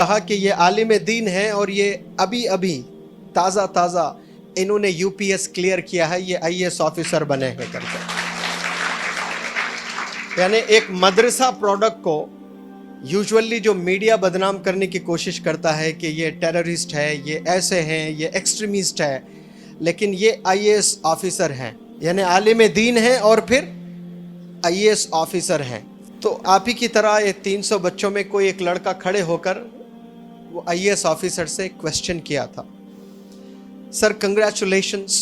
کہا کہ یہ عالم دین ہیں اور یہ ابھی ابھی تازہ انہوں نے یو پی ایس کلیئر کیا ہے، یہ آئی ایس آفیسر بنے ہیں کر کے. یعنی ایک مدرسہ پروڈکٹ کو یوزولی جو میڈیا بدنام کرنے کی کوشش کرتا ہے کہ یہ ٹیررسٹ ہے، یہ ایسے ہیں، یہ ایکسٹریمسٹ ہے، لیکن یہ آئی اے ایس آفیسر ہیں، یعنی عالم دین ہیں اور پھر آئی اے ایس آفیسر ہیں. تو آپ ہی کی طرح یہ 300 بچوں میں کوئی ایک لڑکا کھڑے ہو کر وہ آئی اے ایس آفیسر سے کوشچن کیا تھا، sir congratulations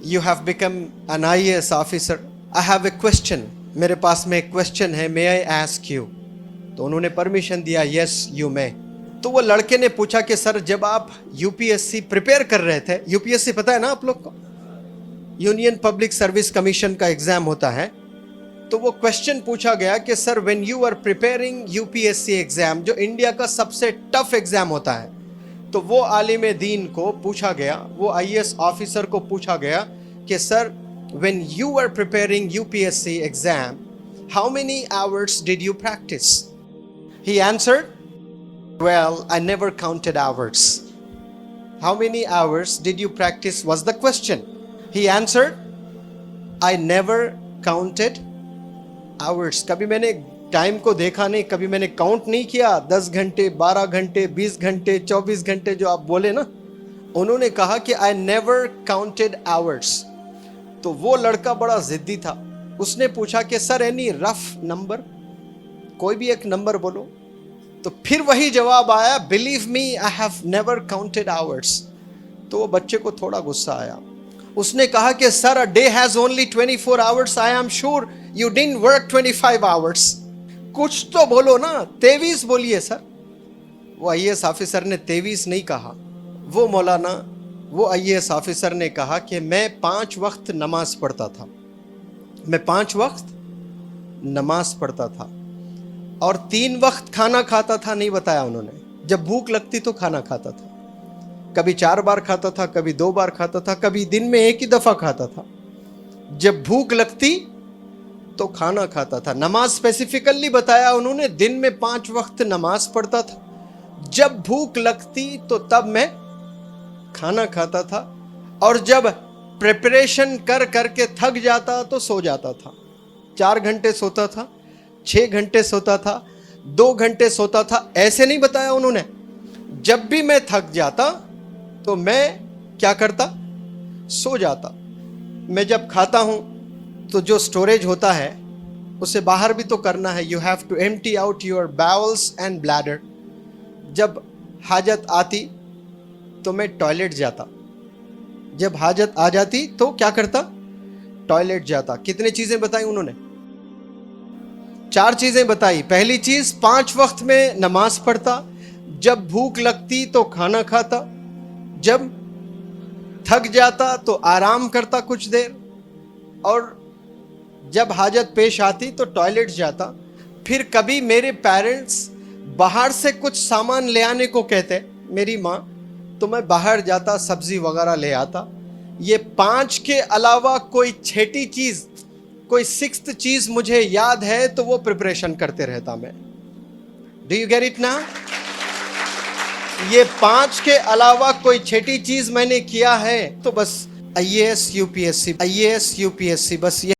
you have become an I A S officer, I have a question, میرے پاس میں ایک کوشچن ہے، مے آئی آسک یو. تو انہوں نے پرمیشن دیا، یس یو مے. تو وہ لڑکے نے پوچھا کہ سر جب آپ U P S C prepare کر رہے تھے، یو پی ایس سی پتہ ہے نا آپ لوگ کو، یونین پبلک سروس کمیشن کا ایگزام ہوتا ہے، تو وہ کوشچن پوچھا گیا کہ sir when you are preparing U P S C exam, جو انڈیا کا سب سے ٹف ایگزام ہوتا ہے، تو وہ عالم دین کو پوچھا گیا، وہ آئی اے ایس آفیسر کو پوچھا گیا کہ sir when you are preparing U P S C exam how many hours did you practice. He answered, well, I never counted hours. How many hours did you practice was the question. He answered, I never counted hours. کبھی میں نے time کو دیکھا نہیں، کبھی میں نے count نہیں کیا. 10 گھنٹے، 12 گھنٹے، 20 گھنٹے، 24 گھنٹے جو آپ بولے نا، انہوں نے کہا کہ I never counted hours. تو وہ لڑکا بڑا ضدی تھا، اس نے پوچھا کہ سر any rough number، کوئی بھی ایک نمبر بولو. تو پھر وہی جواب آیا، believe me I have never counted hours. تو وہ بچے کو تھوڑا غصہ آیا، اس نے کہا کہ sir a day has only 24 hours, I am sure you don't work 25 hours. کچھ تو بولو نا، 23 بولیے سر. وہ آئی اے ایس آفیسر نے 23 نہیں کہا، وہ مولانا وہ آئی اے ایس آفیسر نے کہا کہ میں 5 وقت نماز پڑھتا تھا، میں 5 وقت نماز پڑھتا تھا اور 3 وقت کھانا کھاتا تھا. نہیں بتایا انہوں نے، جب بھوک لگتی تو کھانا کھاتا تھا، کبھی 4 بار کھاتا تھا، کبھی 2 بار کھاتا تھا، کبھی دن میں ایک ہی دفعہ کھاتا تھا. جب بھوک لگتی تو کھانا کھاتا تھا. نماز اسپیسیفکلی بتایا انہوں نے، دن میں 5 وقت نماز پڑھتا تھا، جب بھوک لگتی تو تب میں کھانا کھاتا تھا، اور جب پریپریشن کر کے تھک جاتا تو سو جاتا تھا. 4 گھنٹے سوتا تھا، 6 گھنٹے سوتا تھا، 2 گھنٹے سوتا تھا، ایسے نہیں بتایا انہوں نے. جب بھی میں تھک جاتا تو میں کیا کرتا، سو جاتا. میں جب کھاتا ہوں تو جو سٹوریج ہوتا ہے اسے باہر بھی تو کرنا ہے. You have to empty out your bowels and bladder. جب حاجت آتی تو میں ٹوائلٹ جاتا، جب حاجت آ جاتی تو کیا کرتا، ٹوائلٹ جاتا. کتنے چیزیں بتائی انہوں نے، 4 چیزیں بتائی. پہلی چیز 5 وقت میں نماز پڑھتا، جب بھوک لگتی تو کھانا کھاتا، جب تھک جاتا تو آرام کرتا کچھ دیر، اور جب حاجت پیش آتی تو ٹوائلٹ جاتا. پھر کبھی میرے پیرنٹس باہر سے کچھ سامان لے آنے کو کہتے، میری ماں، تو میں باہر جاتا، سبزی وغیرہ لے آتا. یہ 5 کے علاوہ کوئی چھٹی چیز، کوئی 6th چیز مجھے یاد ہے تو وہ پریپریشن کرتے رہتا میں. ڈو یو گیٹ اٹ نا؟ یہ 5 کے علاوہ کوئی چھٹی چیز میں نے کیا ہے تو بس I A S U P S C, I A S U P S C, بس یہ